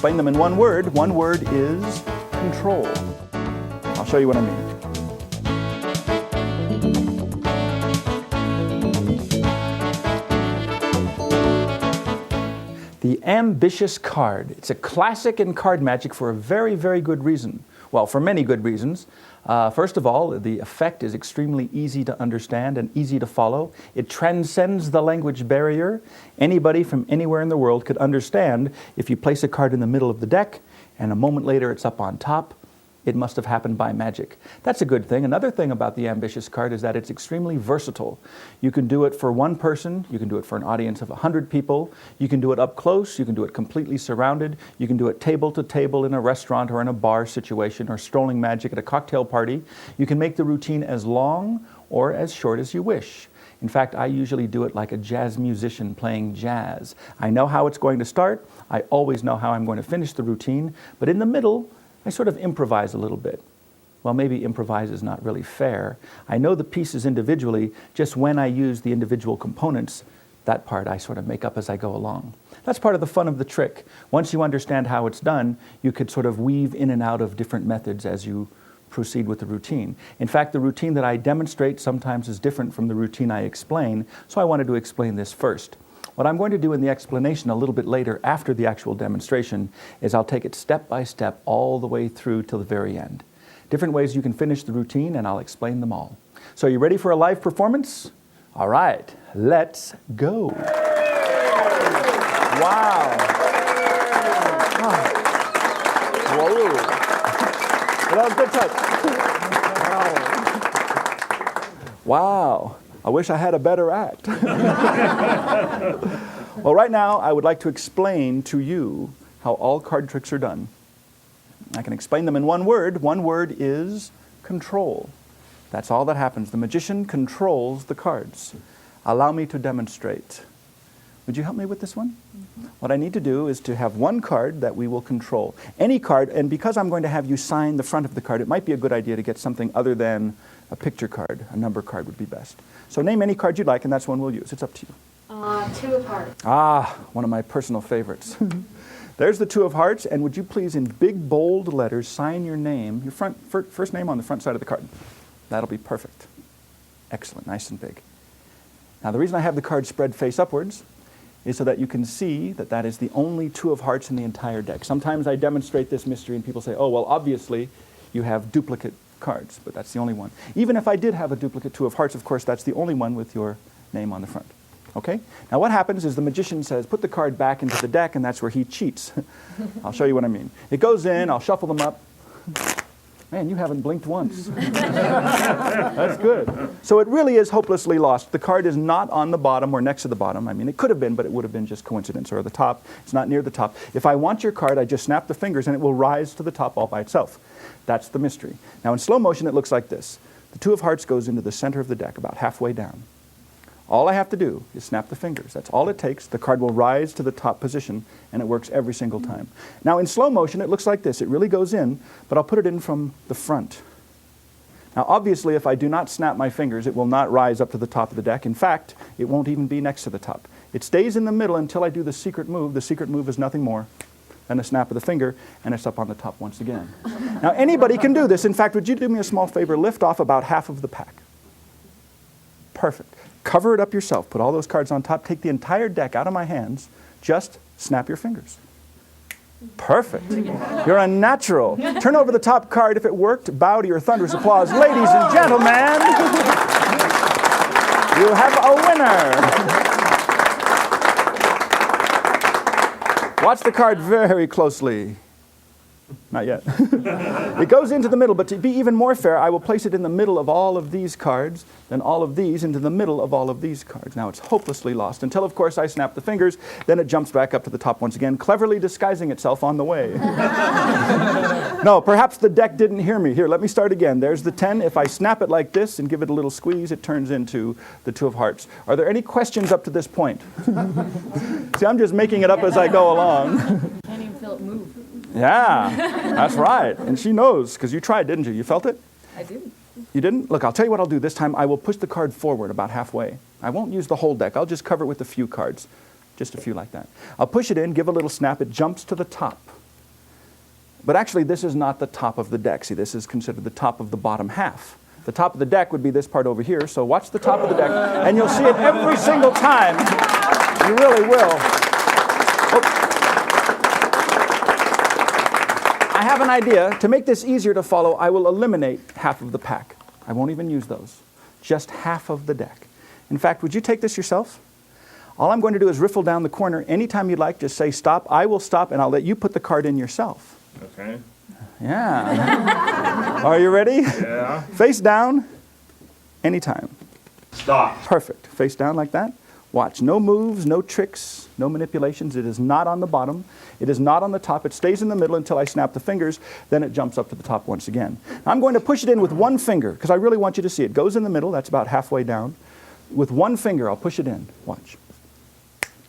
explain them in one word. One word is control. I'll show you what I mean. The ambitious card. It's a classic in card magic for a very, very good reason. Well, for many good reasons. First of all, the effect is extremely easy to understand and easy to follow. It transcends the language barrier. Anybody from anywhere in the world could understand if you place a card in the middle of the deck and a moment later it's up on top. It must have happened by magic. That's a good thing. Another thing about the ambitious card is that it's extremely versatile. You can do it for one person, you can do it for an audience of 100 people, you can do it up close, you can do it completely surrounded, you can do it table to table in a restaurant or in a bar situation or strolling magic at a cocktail party. You can make the routine as long or as short as you wish. In fact, I usually do it like a jazz musician playing jazz. I know how it's going to start, I always know how I'm going to finish the routine, but in the middle, I sort of improvise a little bit. Well, maybe improvise is not really fair. I know the pieces individually, just when I use the individual components, that part I sort of make up as I go along. That's part of the fun of the trick. Once you understand how it's done, you could sort of weave in and out of different methods as you proceed with the routine. In fact, the routine that I demonstrate sometimes is different from the routine I explain, so I wanted to explain this first. What I'm going to do in the explanation a little bit later after the actual demonstration is I'll take it step by step all the way through to the very end. Different ways you can finish the routine and I'll explain them all. So are you ready for a live performance? All right, let's go. Wow. Whoa. That was a good touch. Wow. I wish I had a better act. Well, right now, I would like to explain to you how all card tricks are done. I can explain them in one word. One word is control. That's all that happens. The magician controls the cards. Allow me to demonstrate. Would you help me with this one? Mm-hmm. What I need to do is to have one card that we will control. Any card, and because I'm going to have you sign the front of the card, it might be a good idea to get something other than a picture card. A number card would be best. So name any card you'd like, and that's one we'll use. It's up to you. Two of Hearts. Ah, one of my personal favorites. There's the Two of Hearts, and would you please, in big, bold letters, sign your name, your first name on the front side of the card. That'll be perfect. Excellent, nice and big. Now, the reason I have the card spread face upwards is so that you can see that that is the only Two of Hearts in the entire deck. Sometimes I demonstrate this mystery and people say, oh, well, obviously you have duplicate cards, but that's the only one. Even if I did have a duplicate Two of Hearts, of course, that's the only one with your name on the front. Okay? Now what happens is the magician says, put the card back into the deck, and that's where he cheats. I'll show you what I mean. It goes in, I'll shuffle them up. Man, you haven't blinked once. That's good. So it really is hopelessly lost. The card is not on the bottom or next to the bottom. I mean, it could have been, but it would have been just coincidence. Or the top. It's not near the top. If I want your card, I just snap the fingers and it will rise to the top all by itself. That's the mystery. Now in slow motion, it looks like this. The Two of Hearts goes into the center of the deck, about halfway down. All I have to do is snap the fingers. That's all it takes. The card will rise to the top position, and it works every single time. Now, in slow motion, it looks like this. It really goes in, but I'll put it in from the front. Now, obviously, if I do not snap my fingers, it will not rise up to the top of the deck. In fact, it won't even be next to the top. It stays in the middle until I do the secret move. The secret move is nothing more than a snap of the finger, and it's up on the top once again. Now, anybody can do this. In fact, would you do me a small favor? Lift off about half of the pack. Perfect. Cover it up yourself. Put all those cards on top. Take the entire deck out of my hands. Just snap your fingers. Perfect. You're a natural. Turn over the top card. If it worked, bow to your thunderous applause. Ladies and gentlemen, you have a winner. Watch the card very closely. Not yet. It goes into the middle, but to be even more fair, I will place it in the middle of all of these cards, then all of these into the middle of all of these cards. Now it's hopelessly lost until, of course, I snap the fingers. Then it jumps back up to the top once again, cleverly disguising itself on the way. No, perhaps the deck didn't hear me. Here, let me start again. There's the 10. If I snap it like this and give it a little squeeze, it turns into the Two of Hearts. Are there any questions up to this point? See, I'm just making it up as I go along. Can't even feel it move. Yeah, that's right. And she knows, because you tried, didn't you? You felt it? I did. You didn't? Look, I'll tell you what I'll do this time. I will push the card forward about halfway. I won't use the whole deck. I'll just cover it with a few cards. Just a few like that. I'll push it in, give a little snap. It jumps to the top. But actually, this is not the top of the deck. See, this is considered the top of the bottom half. The top of the deck would be this part over here, so watch the top of the deck, and you'll see it every single time. You really will. I have an idea. To make this easier to follow, I will eliminate half of the pack. I won't even use those. Just half of the deck. In fact, would you take this yourself? All I'm going to do is riffle down the corner. Anytime you'd like, just say stop. I will stop, and I'll let you put the card in yourself. Okay. Yeah. Are you ready? Yeah. Face down. Anytime. Stop. Perfect. Face down like that. Watch. No moves, no tricks, no manipulations. It is not on the bottom. It is not on the top. It stays in the middle until I snap the fingers. Then it jumps up to the top once again. I'm going to push it in with one finger because I really want you to see it. It goes in the middle. That's about halfway down. With one finger, I'll push it in. Watch.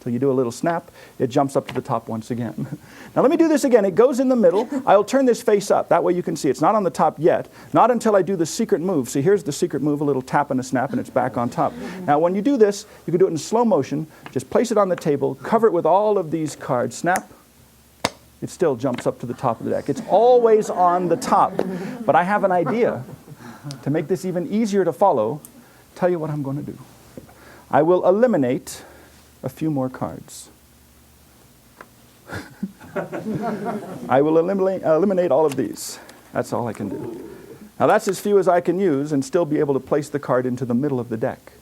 Till you do a little snap, it jumps up to the top once again. Now let me do this again. It goes in the middle. I'll turn this face up. That way you can see it's not on the top yet. Not until I do the secret move. See, here's the secret move, a little tap and a snap, and it's back on top. Now when you do this, you can do it in slow motion. Just place it on the table, cover it with all of these cards, snap. It still jumps up to the top of the deck. It's always on the top. But I have an idea to make this even easier to follow. Tell you what I'm going to do. I will eliminate a few more cards. I will eliminate all of these. That's all I can do. Now that's as few as I can use and still be able to place the card into the middle of the deck.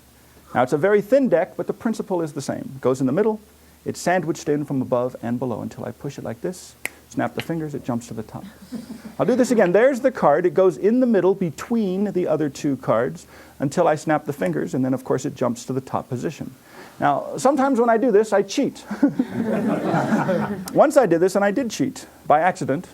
Now it's a very thin deck, but the principle is the same. It goes in the middle, it's sandwiched in from above and below until I push it like this, snap the fingers, it jumps to the top. I'll do this again. There's the card. It goes in the middle between the other two cards until I snap the fingers, and then of course it jumps to the top position. Now, sometimes when I do this, I cheat. Once I did this, and I did cheat by accident.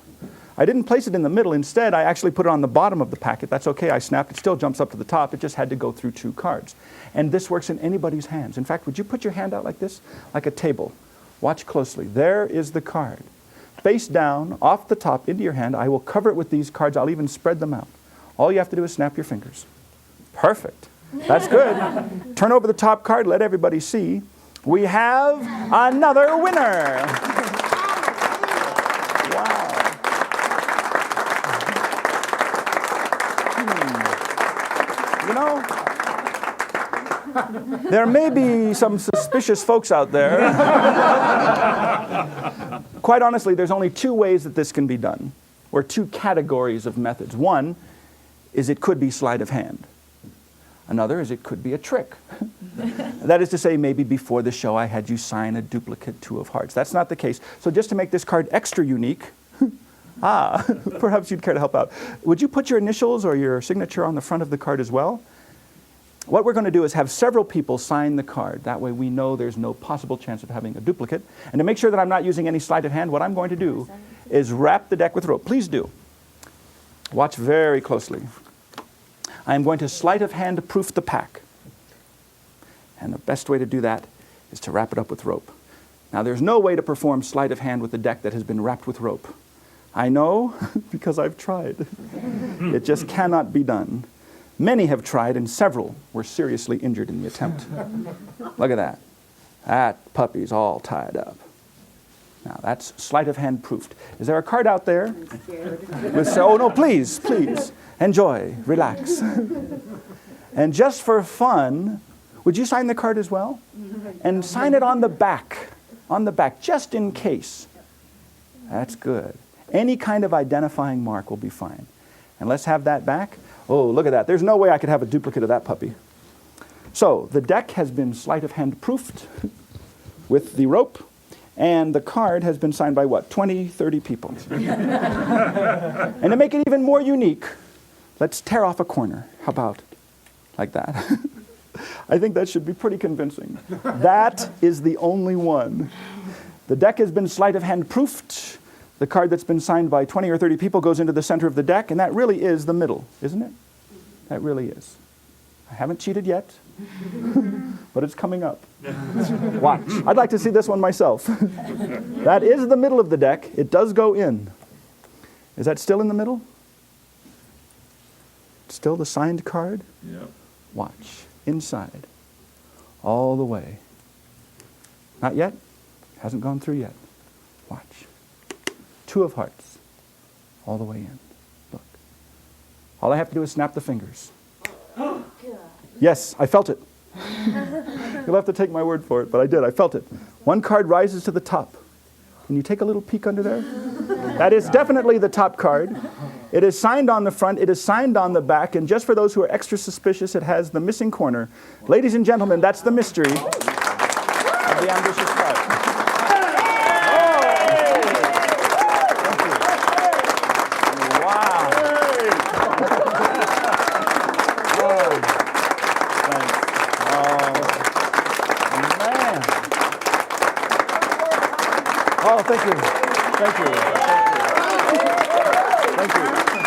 I didn't place it in the middle. Instead, I actually put it on the bottom of the packet. That's okay. I snapped. It still jumps up to the top. It just had to go through two cards. And this works in anybody's hands. In fact, would you put your hand out like this? Like a table. Watch closely. There is the card. Face down, off the top, into your hand. I will cover it with these cards. I'll even spread them out. All you have to do is snap your fingers. Perfect. That's good. Turn over the top card, let everybody see. We have another winner. Wow. You know, there may be some suspicious folks out there. Quite honestly, there's only two ways that this can be done, or two categories of methods. One is it could be sleight of hand. Another is it could be a trick. That is to say, maybe before the show I had you sign a duplicate Two of Hearts. That's not the case. So just to make this card extra unique, perhaps you'd care to help out. Would you put your initials or your signature on the front of the card as well? What we're going to do is have several people sign the card. That way we know there's no possible chance of having a duplicate. And to make sure that I'm not using any sleight of hand, what I'm going to do is wrap the deck with rope. Please do. Watch very closely. I am going to sleight of hand proof the pack. And the best way to do that is to wrap it up with rope. Now there's no way to perform sleight of hand with a deck that has been wrapped with rope. I know because I've tried. It just cannot be done. Many have tried and several were seriously injured in the attempt. Look at that. That puppy's all tied up. Now that's sleight of hand proofed. Is there a card out there? Oh no, please, please. Enjoy, relax. And just for fun, would you sign the card as well? And sign it on the back, just in case. That's good. Any kind of identifying mark will be fine. And let's have that back. Oh, look at that. There's no way I could have a duplicate of that puppy. So the deck has been sleight of hand proofed with the rope, and the card has been signed by what, 20, 30 people. And to make it even more unique, let's tear off a corner. How about like that? I think that should be pretty convincing. That is the only one. The deck has been sleight of hand proofed. The card that's been signed by 20 or 30 people goes into the center of the deck, and that really is the middle, isn't it? That really is. I haven't cheated yet, but it's coming up. Watch. I'd like to see this one myself. That is the middle of the deck. It does go in. Is that still in the middle? Still the signed card? Yep. Watch. Inside. All the way. Not yet? Hasn't gone through yet. Watch. Two of Hearts. all the way in. Look. All I have to do is snap the fingers. Yes, I felt it. You'll have to take my word for it, but I did. I felt it. One card rises to the top. Can you take a little peek under there? That is definitely the top card. It is signed on the front. It is signed on the back. And just for those who are extra suspicious, it has the missing corner. Ladies and gentlemen, that's the mystery of the ambitious card. Wow. Man. Oh, thank you. Thank you. Thank you. Thank you.